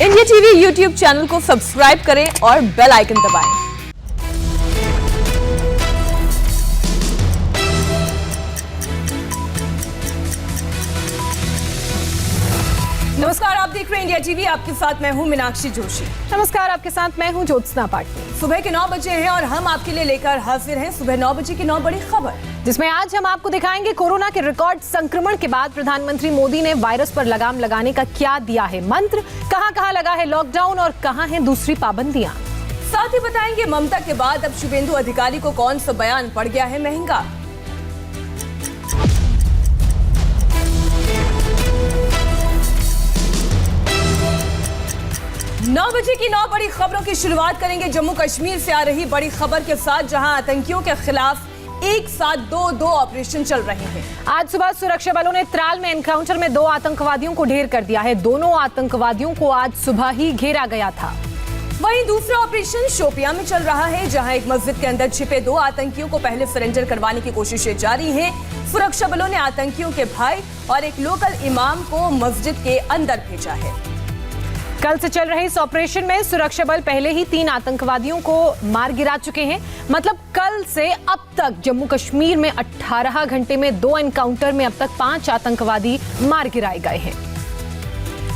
India TV YouTube channel को subscribe करें और बेल आइकन दबाएं। नमस्कार, आप देख रहे हैं इंडिया टीवी। आपके साथ मैं हूं मीनाक्षी जोशी। नमस्कार, आपके साथ मैं हूं ज्योत्सना पाटिल। सुबह के 9 बजे हैं और हम आपके लिए लेकर हाजिर हैं सुबह 9 बजे की 9 बड़ी खबर, जिसमें आज हम आपको दिखाएंगे कोरोना के रिकॉर्ड संक्रमण के बाद प्रधानमंत्री मोदी ने वायरस पर लगाम लगाने का क्या दिया है मंत्र, कहां-कहां लगा है लॉकडाउन और कहां हैं दूसरी पाबंदियां। साथ ही बताएंगे ममता के बाद अब शुभेंदु अधिकारी को कौन सा बयान पड़ गया है महंगा। 9 बजे की 9 बड़ी खबरों की शुरुआत करेंगे जम्मू कश्मीर से आ रही बड़ी खबर के साथ, जहां आतंकियों के खिलाफ एक साथ दो ऑपरेशन चल रहे हैं। आज सुबह सुरक्षा बलों ने त्राल में एनकाउंटर में 2 आतंकवादियों को ढेर कर दिया है। दोनों आतंकवादियों को आज सुबह ही घेरा गया था। वहीं दूसरा ऑपरेशन शोपियां में चल रहा है, जहां एक मस्जिद के अंदर छिपे 2 आतंकियों को पहले सरेंडर करवाने की कोशिशें जारी हैं। सुरक्षा बलों ने आतंकियों के भाई और एक लोकल इमाम को मस्जिद के अंदर भेजा है। कल से चल रहे इस ऑपरेशन में सुरक्षा बल पहले ही 3 आतंकवादियों को मार गिरा चुके हैं। मतलब कल से अब तक जम्मू कश्मीर में 18 घंटे में 2 एनकाउंटर में अब तक 5 आतंकवादी मार गिराए गए हैं।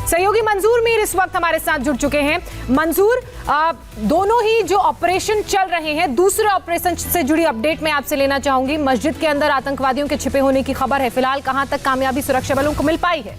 सहयोगी मंजूर मीर इस वक्त हमारे साथ जुड़ चुके हैं। मंजूर, दोनों ही जो ऑपरेशन चल रहे हैं, दूसरे ऑपरेशन से जुड़ी अपडेट मैं आपसे लेना चाहूंगी। मस्जिद के अंदर आतंकवादियों के छिपे होने की खबर है, फिलहाल कहां तक कामयाबी सुरक्षा बलों को मिल पाई है?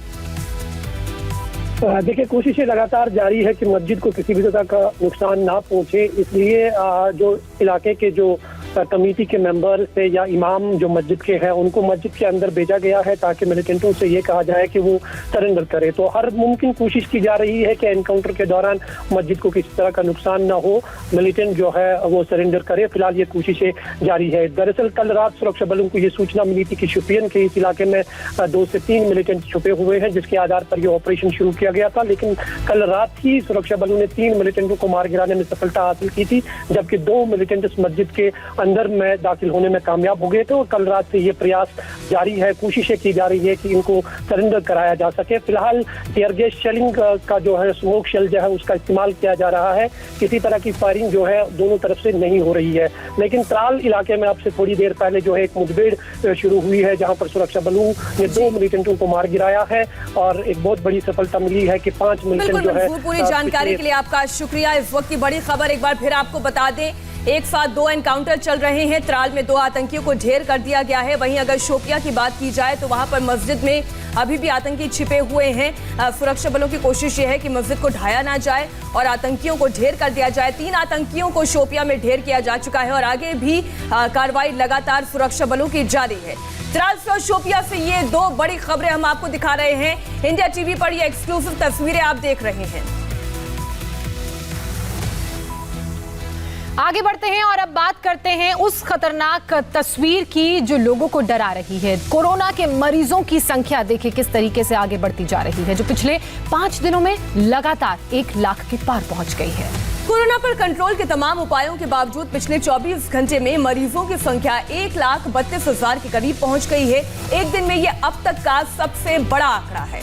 देखिए, कोशिशें लगातार जारी है कि मस्जिद को किसी भी तरह का नुकसान ना पहुंचे, इसलिए जो इलाके के जो कमेटी के मेंबर से या इमाम जो मस्जिद के हैं उनको मस्जिद के अंदर भेजा गया है ताकि मिलिटेंटों से ये कहा जाए कि वो सरेंडर करे। तो हर मुमकिन कोशिश की जा रही है कि एनकाउंटर के दौरान मस्जिद को किसी तरह का नुकसान ना हो, मिलिटेंट जो है वो सरेंडर करे। फिलहाल ये कोशिशें जारी है। दरअसल कल रात सुरक्षा बलों को ये सूचना मिली थी कि शोपियां के इस इलाके में 2 से 3 मिलिटेंट छुपे हुए हैं, जिसके आधार पर ये ऑपरेशन शुरू किया गया था। लेकिन कल रात ही सुरक्षा बलों ने 3 मिलिटेंटों को मार गिराने में सफलता हासिल की थी, जबकि 2 मिलिटेंट इस मस्जिद के अंदर में दाखिल होने में कामयाब हो गए थे। और कल रात से ये प्रयास जारी है, कोशिशें की जा रही है कि इनको सरेंडर कराया जा सके। फिलहाल टीयर गैस शेलिंग का जो है स्मोक शेल जो है उसका इस्तेमाल किया जा रहा है। किसी तरह की फायरिंग जो है दोनों तरफ से नहीं हो रही है। लेकिन त्राल इलाके में अब से थोड़ी देर पहले जो है एक मुठभेड़ शुरू हुई है, जहां पर सुरक्षा बलों ने 2 मिलिटेंटों को मार गिराया है और एक बहुत बड़ी सफलता मिली है कि 5 मिलिटेंट जो है। पूरी जानकारी के लिए आपका शुक्रिया। इस वक्त की बड़ी खबर एक बार फिर आपको बता दें, एक साथ 2 एनकाउंटर चल रहे हैं। त्राल में 2 आतंकियों को ढेर कर दिया गया है। वहीं अगर शोपियां की बात की जाए तो वहां पर मस्जिद में अभी भी आतंकी छिपे हुए हैं। सुरक्षा बलों की कोशिश ये है कि मस्जिद को ढाया ना जाए और आतंकियों को ढेर कर दिया जाए। 3 आतंकियों को शोपियां में ढेर किया जा चुका है और आगे भी कार्रवाई लगातार सुरक्षा बलों की जारी है। त्राल से और शोपियां से ये 2 बड़ी खबरें हम आपको दिखा रहे हैं। इंडिया टीवी पर ये एक्सक्लूसिव तस्वीरें आप देख रहे हैं। आगे बढ़ते हैं और अब बात करते हैं उस खतरनाक तस्वीर की जो लोगों को डरा रही है। कोरोना के मरीजों की संख्या देखिए किस तरीके से आगे बढ़ती जा रही है, जो पिछले 5 दिनों में लगातार 1 लाख के पार पहुंच गई है। कोरोना पर कंट्रोल के तमाम उपायों के बावजूद पिछले 24 घंटे में मरीजों की संख्या 1,32,000 के करीब पहुंच गई है। एक दिन में यह अब तक का सबसे बड़ा आंकड़ा है।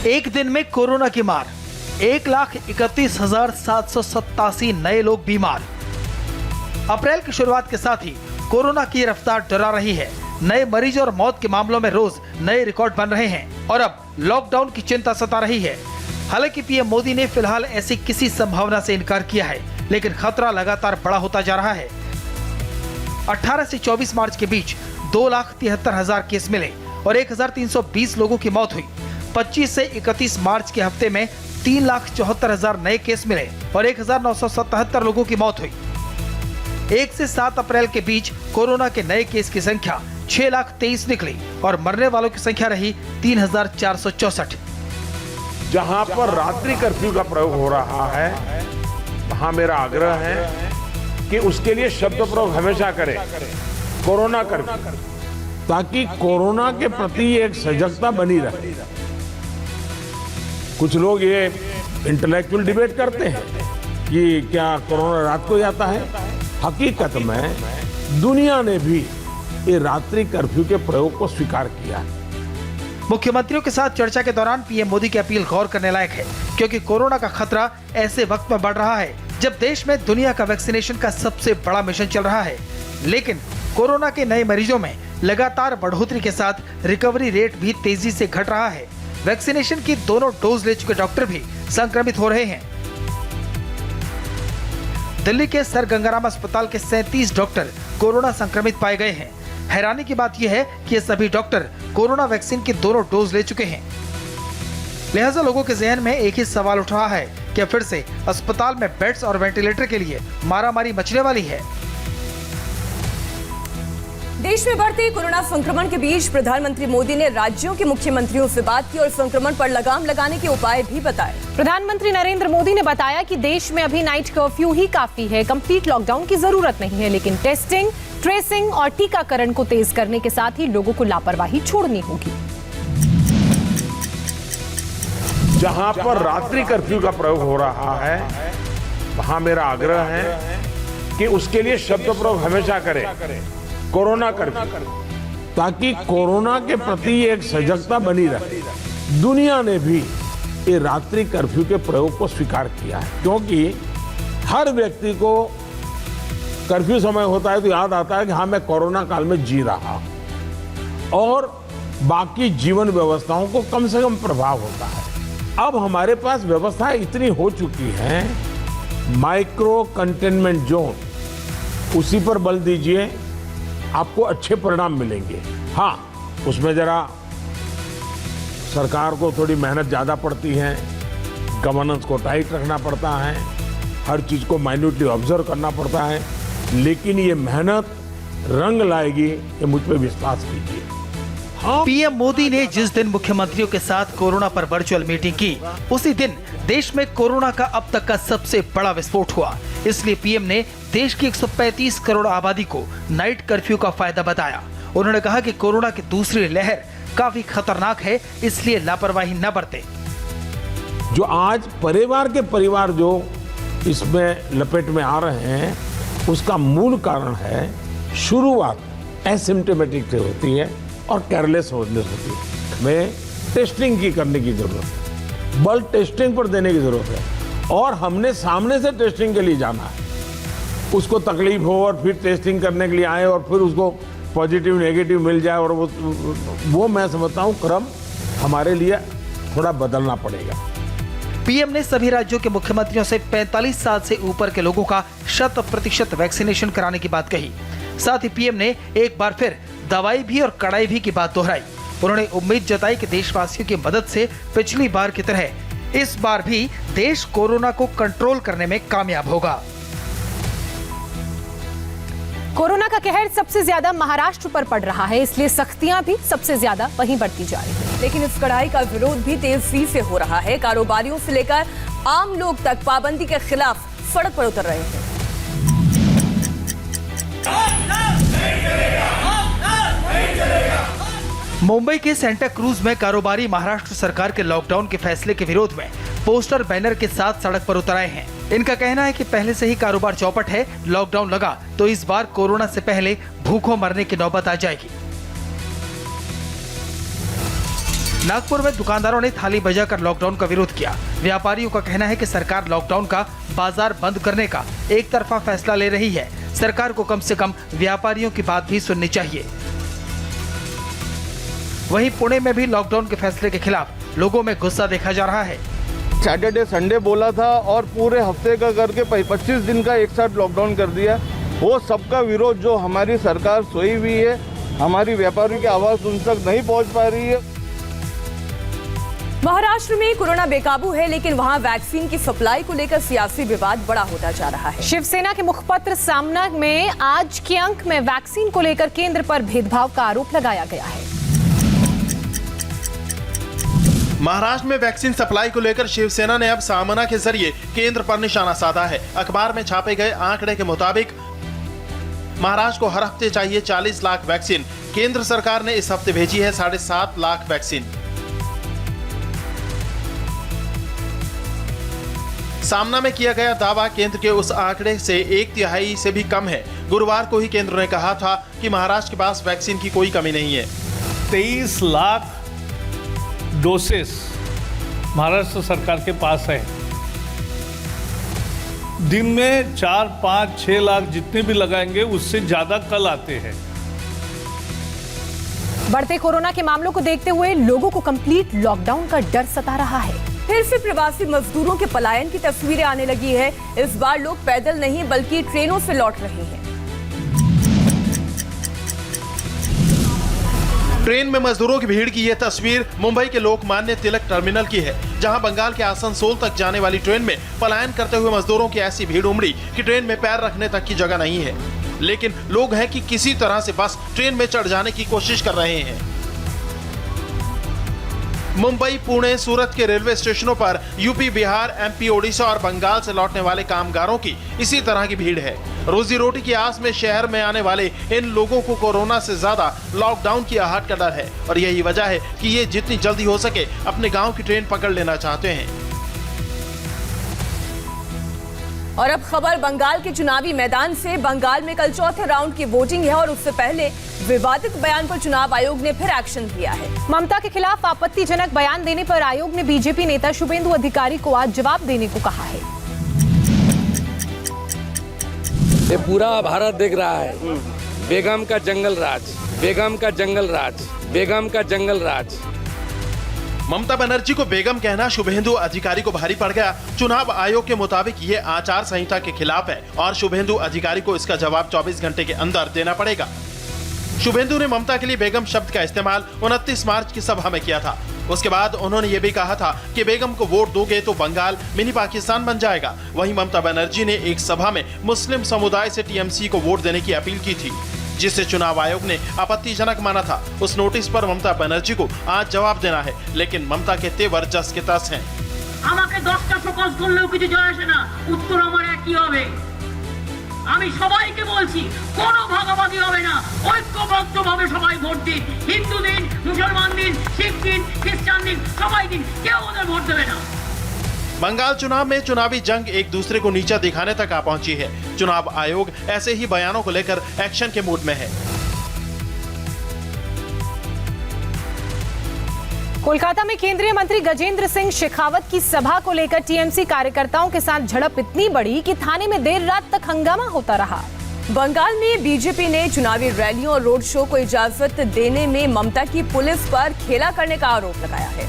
एक दिन में कोरोना की मार, 1,31,787 नए लोग बीमार। अप्रैल की शुरुआत के साथ ही कोरोना की रफ्तार डरा रही है। नए मरीज और मौत के मामलों में रोज नए रिकॉर्ड बन रहे हैं और अब लॉकडाउन की चिंता सता रही है। हालांकि पीएम मोदी ने फिलहाल ऐसी किसी संभावना से इनकार किया है, लेकिन खतरा लगातार बड़ा होता जा रहा है। 18 से 24 मार्च के बीच 2,73,000 केस मिले और 1,320 लोगों की मौत हुई। 25 से 31 मार्च के हफ्ते में 3,74,000 नए केस मिले और 1,977 लोगों की मौत हुई। 1 से 7 अप्रैल के बीच कोरोना के नए केस की संख्या 6,23,000 निकली और मरने वालों की संख्या रही 3,464। जहां पर रात्रि कर्फ्यू का प्रयोग हो रहा है, वहां मेरा आग्रह है कि उसके लिए शब्द प्रयोग हमेशा करें, कोरोना कर्फ्यू, ताकि कोरोना के प्रति एक सजगता बनी रहे। कुछ लोग ये इंटेलेक्चुअल डिबेट करते हैं कि क्या कोरोना रात को ही आता है। हकीकत में दुनिया ने भी ये रात्रि कर्फ्यू के प्रयोग को स्वीकार किया है। मुख्यमंत्रियों के साथ चर्चा के दौरान पीएम मोदी की अपील गौर करने लायक है, क्योंकि कोरोना का खतरा ऐसे वक्त में बढ़ रहा है जब देश में दुनिया का वैक्सीनेशन का सबसे बड़ा मिशन चल रहा है। लेकिन कोरोना के नए मरीजों में लगातार बढ़ोतरी के साथ रिकवरी रेट भी तेजी से घट रहा है। वैक्सीनेशन की दोनों डोज ले चुके डॉक्टर भी संक्रमित हो रहे हैं। दिल्ली के सर गंगाराम अस्पताल के 37 डॉक्टर कोरोना संक्रमित पाए गए हैं। हैरानी की बात यह है कि ये सभी डॉक्टर कोरोना वैक्सीन की दोनों डोज ले चुके हैं। लिहाजा लोगों के जहन में एक ही सवाल उठ रहा है कि फिर से अस्पताल में बेड्स और वेंटिलेटर के लिए मारामारी मचने वाली है। देश में बढ़ते कोरोना संक्रमण के बीच प्रधानमंत्री मोदी ने राज्यों के मुख्यमंत्रियों से बात की और संक्रमण पर लगाम लगाने के उपाय भी बताए। प्रधानमंत्री नरेंद्र मोदी ने बताया कि देश में अभी नाइट कर्फ्यू ही काफी है, कंप्लीट लॉकडाउन की जरूरत नहीं है, लेकिन टेस्टिंग, ट्रेसिंग और टीकाकरण को तेज करने के साथ ही लोगों को लापरवाही छोड़नी होगी। जहां पर रात्रि कर्फ्यू का प्रयोग हो रहा है, वहां मेरा आग्रह है कि उसके लिए शब्द प्रयोग हमेशा करें, कोरोना कर्फ्यू, ताकि कोरोना के प्रति एक सजगता बनी रहे। दुनिया ने भी ये रात्रि कर्फ्यू के प्रयोग को स्वीकार किया है, क्योंकि हर व्यक्ति को कर्फ्यू समय होता है तो याद आता है कि हाँ, मैं कोरोना काल में जी रहा हूं और बाकी जीवन व्यवस्थाओं को कम से कम प्रभाव होता है। अब हमारे पास व्यवस्थाएं इतनी हो चुकी हैं, माइक्रो कंटेनमेंट जोन, उसी पर बल दीजिए, आपको अच्छे परिणाम मिलेंगे। हाँ, उसमें जरा सरकार को थोड़ी मेहनत ज़्यादा पड़ती है, गवर्नेंस को टाइट रखना पड़ता है, हर चीज़ को माइन्यूटली ऑब्जर्व करना पड़ता है, लेकिन ये मेहनत रंग लाएगी, ये मुझ पे विश्वास कीजिए। पीएम मोदी ने जिस दिन मुख्यमंत्रियों के साथ कोरोना पर वर्चुअल मीटिंग की, उसी दिन देश में कोरोना का अब तक का सबसे बड़ा विस्फोट हुआ। इसलिए पीएम ने देश की 135 करोड़ आबादी को नाइट कर्फ्यू का फायदा बताया। उन्होंने कहा कि कोरोना की दूसरी लहर काफी खतरनाक है, इसलिए लापरवाही न बरतें। जो आज परिवार जो इसमें लपेट में आ रहे हैं, उसका मूल कारण है शुरुआत एसिम्प्टोमेटिक से होती है और केयरलेस होने से होती है। हमें टेस्टिंग की करने की जरूरत है, बल टेस्टिंग पर देने की जरूरत है, और हमने सामने से टेस्टिंग के लिए जाना है। उसको तकलीफ हो और फिर टेस्टिंग करने के लिए आए और फिर उसको पॉजिटिव नेगेटिव मिल जाए, और वो मैं समझता हूँ क्रम हमारे लिए थोड़ा बदलना पड़ेगा। पीएम ने सभी राज्यों के मुख्यमंत्रियों से 45 साल से ऊपर के लोगों का 100% वैक्सीनेशन कराने की बात कही। साथ ही पीएम ने एक बार फिर दवाई भी और कड़ाई भी की बात दोहराई। उन्होंने उम्मीद जताई कि देशवासियों की मदद से पिछली बार की तरह इस बार भी देश कोरोना को कंट्रोल करने में कामयाब होगा। कोरोना का कहर सबसे ज्यादा महाराष्ट्र पर पड़ रहा है, इसलिए सख्तियां भी सबसे ज्यादा वहीं बढ़ती जा रही है। लेकिन इस कड़ाई का विरोध भी तेजी से हो रहा है। कारोबारियों से लेकर आम लोग तक पाबंदी के खिलाफ सड़क पर उतर रहे हैं। मुंबई के सेंटा क्रूज में कारोबारी महाराष्ट्र सरकार के लॉकडाउन के फैसले के विरोध में पोस्टर बैनर के साथ सड़क पर उतर आए हैं। इनका कहना है कि पहले से ही कारोबार चौपट है, लॉकडाउन लगा तो इस बार कोरोना से पहले भूखों मरने की नौबत आ जाएगी। नागपुर में दुकानदारों ने थाली बजाकर लॉकडाउन का विरोध किया। व्यापारियों का कहना है कि सरकार लॉकडाउन का बाजार बंद करने का एक तरफा फैसला ले रही है। सरकार को कम से कम व्यापारियों की बात भी सुननी चाहिए। वहीं पुणे में भी लॉकडाउन के फैसले के खिलाफ लोगों में गुस्सा देखा जा रहा है। सैटरडे संडे बोला था और पूरे हफ्ते का करके 25 दिन का एक साथ लॉकडाउन कर दिया। वो सबका विरोध जो हमारी सरकार सोई हुई है, हमारी व्यापारियों की आवाज उन तक नहीं पहुंच पा रही है। महाराष्ट्र में कोरोना बेकाबू है, लेकिन वहां वैक्सीन की सप्लाई को लेकर सियासी विवाद बड़ा होता जा रहा है। शिवसेना के मुखपत्र सामना में आज के अंक में वैक्सीन को लेकर केंद्र पर भेदभाव का आरोप लगाया गया है। महाराष्ट्र में वैक्सीन सप्लाई को लेकर शिवसेना ने अब सामना के जरिए केंद्र पर निशाना साधा है। अखबार में छापे गए आंकड़े के मुताबिक महाराष्ट्र को हर हफ्ते चाहिए 40 लाख वैक्सीन। केंद्र सरकार ने इस हफ्ते भेजी है 7.5 लाख वैक्सीन। सामना में किया गया दावा केंद्र के उस आंकड़े से 1/3 से भी कम है। गुरुवार को ही केंद्र ने कहा था कि महाराष्ट्र के पास वैक्सीन की कोई कमी नहीं है। 23 लाख डोसेस महाराष्ट्र सरकार के पास है। दिन में 4, 5, 6 लाख जितने भी लगाएंगे उससे ज्यादा कल आते हैं। बढ़ते कोरोना के मामलों को देखते हुए लोगों को कंप्लीट लॉकडाउन का डर सता रहा है। फिर से प्रवासी मजदूरों के पलायन की तस्वीरें आने लगी है। इस बार लोग पैदल नहीं बल्कि ट्रेनों से लौट रहे हैं। ट्रेन में मजदूरों की भीड़ की यह तस्वीर मुंबई के लोकमान्य तिलक टर्मिनल की है, जहां बंगाल के आसनसोल तक जाने वाली ट्रेन में पलायन करते हुए मजदूरों की ऐसी भीड़ उमड़ी कि ट्रेन में पैर रखने तक की जगह नहीं है। लेकिन लोग हैं कि किसी तरह से बस ट्रेन में चढ़ जाने की कोशिश कर रहे हैं। मुंबई, पुणे, सूरत के रेलवे स्टेशनों पर यूपी, बिहार, एमपी, ओडिशा और बंगाल से लौटने वाले कामगारों की इसी तरह की भीड़ है। रोजी रोटी की आस में शहर में आने वाले इन लोगों को कोरोना से ज्यादा लॉकडाउन की आहट का डर है और यही वजह है कि ये जितनी जल्दी हो सके अपने गांव की ट्रेन पकड़ लेना चाहते हैं। और अब खबर बंगाल के चुनावी मैदान से। बंगाल में कल चौथे राउंड की वोटिंग है और उससे पहले विवादित बयान पर चुनाव आयोग ने फिर एक्शन लिया है। ममता के खिलाफ आपत्तिजनक बयान देने पर आयोग ने बीजेपी नेता शुभेंदु अधिकारी को आज जवाब देने को कहा है। ये पूरा भारत देख रहा है। बेगम का जंगल राज, बेगम का जंगल राज, बेगम का जंगल राज। ममता बनर्जी को बेगम कहना शुभेंदु अधिकारी को भारी पड़ गया। चुनाव आयोग के मुताबिक ये आचार संहिता के खिलाफ है और शुभेंदु अधिकारी को इसका जवाब 24 घंटे के अंदर देना पड़ेगा। शुभेंदु ने ममता के लिए बेगम शब्द का इस्तेमाल 29 मार्च की सभा में किया था। उसके बाद उन्होंने ये भी कहा था कि बेगम को वोट दोगे तो बंगाल मिनी पाकिस्तान बन जाएगा। वहीं ममता बनर्जी ने एक सभा में मुस्लिम समुदाय से टीएमसी को वोट देने की अपील की थी, जिसे चुनाव आयोग ने आपत्तिजनक माना था। उस नोटिस पर ममता बनर्जी को आज जवाब देना है, लेकिन ममता के तेवर जस के तस हैं। আমাকে 10টা প্রকাশ করলেও কিছু যায় আসে না, উত্তর আমার একই হবে। আমি সবাইকে বলছি কোনো ভাগাভাগি হবে না, ঐক্যবদ্ধভাবে সবাই ভোট দিন। হিন্দু দিন, মুসলমান দিন, শিখ দিন, খ্রিস্টান দিন, সবাই দিন, কেউ ওদের ভোট দেবে না। बंगाल चुनाव में चुनावी जंग एक दूसरे को नीचा दिखाने तक आ पहुंची है। चुनाव आयोग ऐसे ही बयानों को लेकर एक्शन के मूड में है। कोलकाता में केंद्रीय मंत्री गजेंद्र सिंह शेखावत की सभा को लेकर टीएमसी कार्यकर्ताओं के साथ झड़प इतनी बड़ी कि थाने में देर रात तक हंगामा होता रहा। बंगाल में बीजेपी ने चुनावी रैलियों और रोड शो को इजाजत देने में ममता की पुलिस पर खेला करने का आरोप लगाया है।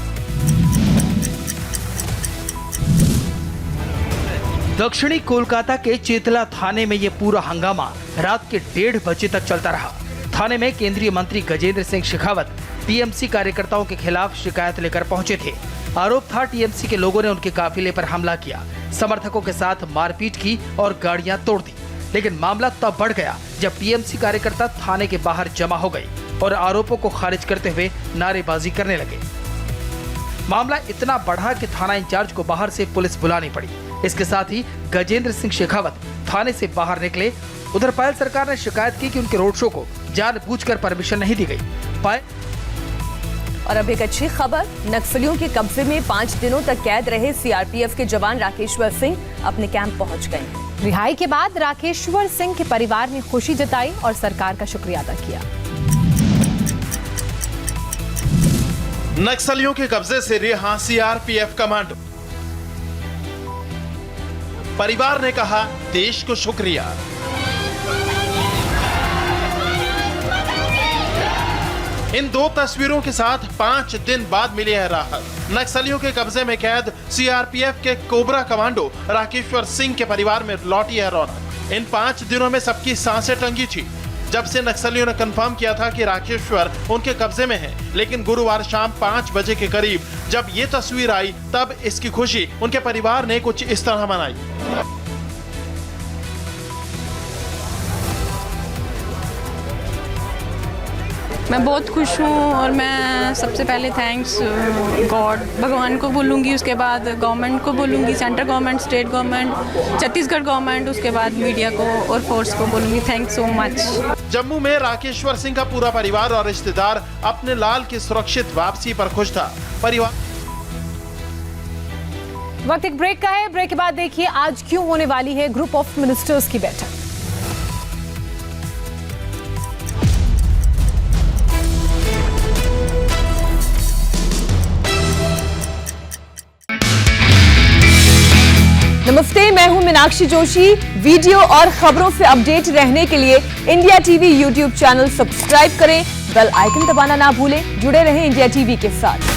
दक्षिणी कोलकाता के चेतला थाने में ये पूरा हंगामा रात के 1:30 बजे तक चलता रहा। थाने में केंद्रीय मंत्री गजेंद्र सिंह शेखावत टीएमसी कार्यकर्ताओं के खिलाफ शिकायत लेकर पहुंचे थे। आरोप था टीएमसी के लोगों ने उनके काफिले पर हमला किया, समर्थकों के साथ मारपीट की और गाड़ियां तोड़ दी। लेकिन मामला तब बढ़ गया जब टीएमसी कार्यकर्ता थाने के बाहर जमा हो गए और आरोपों को खारिज करते हुए नारेबाजी करने लगे। मामला इतना बढ़ा कि थाना इंचार्ज को बाहर से पुलिस बुलानी पड़ी। इसके साथ ही गजेंद्र सिंह शेखावत थाने से बाहर निकले। उधर पायल सरकार ने शिकायत की कि उनके रोड शो को जानबूझकर परमिशन नहीं दी गई। और अब एक अच्छी खबर, नक्सलियों के कब्जे में 5 दिनों तक कैद रहे सीआरपीएफ के जवान राकेश्वर सिंह अपने कैंप पहुंच गए। रिहाई के बाद राकेश्वर सिंह के परिवार ने खुशी जताई और सरकार का शुक्रिया अदा किया। नक्सलियों के कब्जे से रिहा सीआरपीएफ कमांडो। परिवार ने कहा देश को शुक्रिया। इन 2 तस्वीरों के साथ 5 दिन बाद मिली है राहत। नक्सलियों के कब्जे में कैद सीआरपीएफ के कोबरा कमांडो राकेश्वर सिंह के परिवार में लौटी है रौनक। इन 5 दिनों में सबकी सांसें टंगी थी जब से नक्सलियों ने कंफर्म किया था कि राकेश्वर उनके कब्जे में है। लेकिन गुरुवार शाम 5 बजे के करीब जब ये तस्वीर आई तब इसकी खुशी उनके परिवार ने कुछ इस तरह मनाई। मैं बहुत खुश हूँ और मैं सबसे पहले थैंक्स गॉड भगवान को बोलूँगी, उसके बाद गवर्नमेंट को बोलूँगी, central government, state government, Chhattisgarh government, उसके बाद मीडिया को और फोर्स को बोलूँगी थैंक्स सो मच। जम्मू में राकेश्वर सिंह का पूरा परिवार और रिश्तेदार अपने लाल की सुरक्षित वापसी पर खुश था। परिवार वक्त एक ब्रेक का है। ब्रेक के बाद देखिए आज क्यों होने वाली है ग्रुप ऑफ मिनिस्टर्स की बैठक। नमस्ते, मैं हूं मीनाक्षी जोशी। वीडियो और खबरों से अपडेट रहने के लिए India TV YouTube channel subscribe करें, बेल आइकन दबाना ना भूलें। जुड़े रहें इंडिया टीवी के साथ।